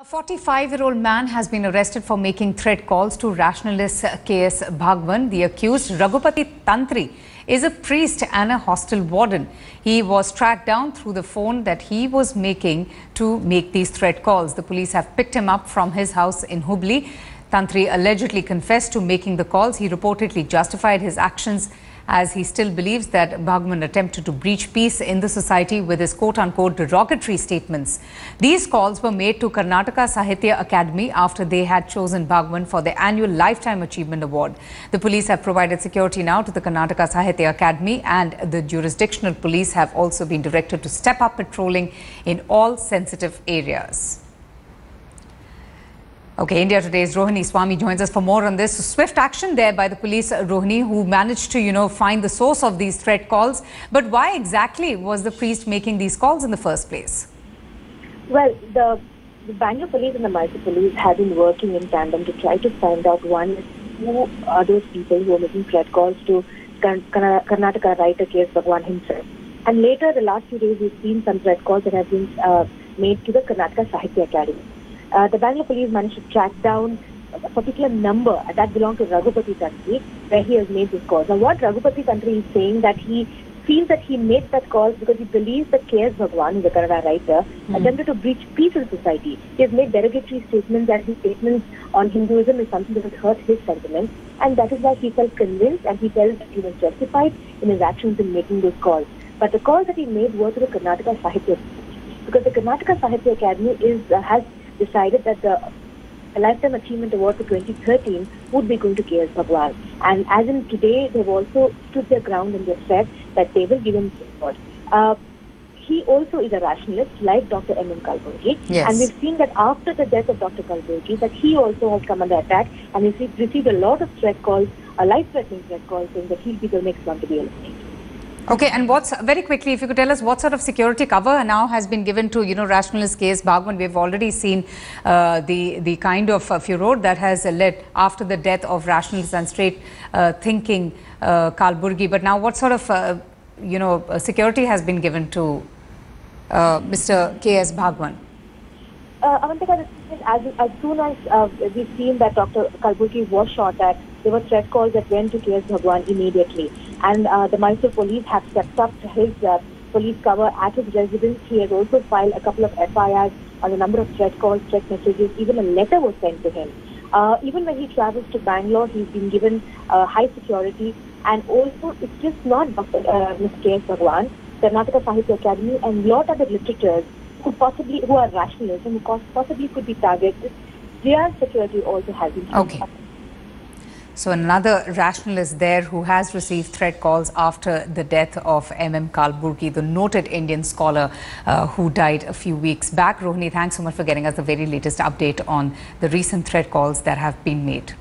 A 45-year-old man has been arrested for making threat calls to rationalist KS Bhagwan. The accused, Raghupati Tantri, is a priest and a hostel warden. He was tracked down through the phone that he was making to make these threat calls. The police have picked him up from his house in Hubli. Tantri allegedly confessed to making the calls. He reportedly justified his actions as he still believes that Bhagwan attempted to breach peace in the society with his quote-unquote derogatory statements. These calls were made to Karnataka Sahitya Academy after they had chosen Bhagwan for the annual Lifetime Achievement Award. The police have provided security now to the Karnataka Sahitya Academy, and the jurisdictional police have also been directed to step up patrolling in all sensitive areas. Okay, India Today's Rohini Swami joins us for more on this. So, swift action there by the police, Rohini, who managed to, find the source of these threat calls. But why exactly was the priest making these calls in the first place? Well, the Bangalore police and the Mysore police have been working in tandem to try to find out, one, who are those people who are making threat calls to Karnataka writer KS Bhagwan himself. And later, the last few days, we've seen some threat calls that have been made to the Karnataka Sahitya Academy. The Bangalore police managed to track down a particular number that belonged to Raghupati Tantri, where he has made this call. Now, what Raghupati Tantri is saying that he feels that he made that call because he believes that KS Bhagwan, who is a Kannada writer, attempted to breach peace in society. He has made derogatory statements, and his statements on Hinduism is something that has hurt his sentiments, and that is why he felt convinced and he felt that he was justified in his actions in making those calls. But the calls that he made were to the Karnataka Sahitya, because the Karnataka Sahitya Academy has decided that the Lifetime Achievement Award for 2013 would be going to KS Bhagwan. And as in today, they've also stood their ground and they've said that they will give him support. He also is a rationalist, like Dr. Kalburgi. Yes. And we've seen that after the death of Dr. Kalburgi, that he also has come under attack, and he received a lot of threat calls, life-threatening threat calls, saying that he'll be the next one to be eliminated. Okay, and very quickly, if you could tell us what sort of security cover now has been given to, rationalist KS Bhagwan. We've already seen the kind of furore that has led after the death of rationalist and straight thinking Kalburgi. But now what sort of, security has been given to Mr. KS Bhagwan? Avantika, as soon as we've seen that Dr. Kalburgi was shot at, there were threat calls that went to KS Bhagwan immediately. And the Mysore police have stepped up to his police cover at his residence. He has also filed a couple of FIRs on a number of threat calls, threat messages. Even a letter was sent to him. Even when he travels to Bangalore, he's been given high security. And also, it's just not Mr. KS Bhagwan, Karnataka Sahitya Academy, and lot of other literatures who are rationalists and who possibly could be targeted. Their security also has been okay. So another rationalist there who has received threat calls after the death of Kalburgi, the noted Indian scholar who died a few weeks back. Rohini, thanks so much for getting us the very latest update on the recent threat calls that have been made.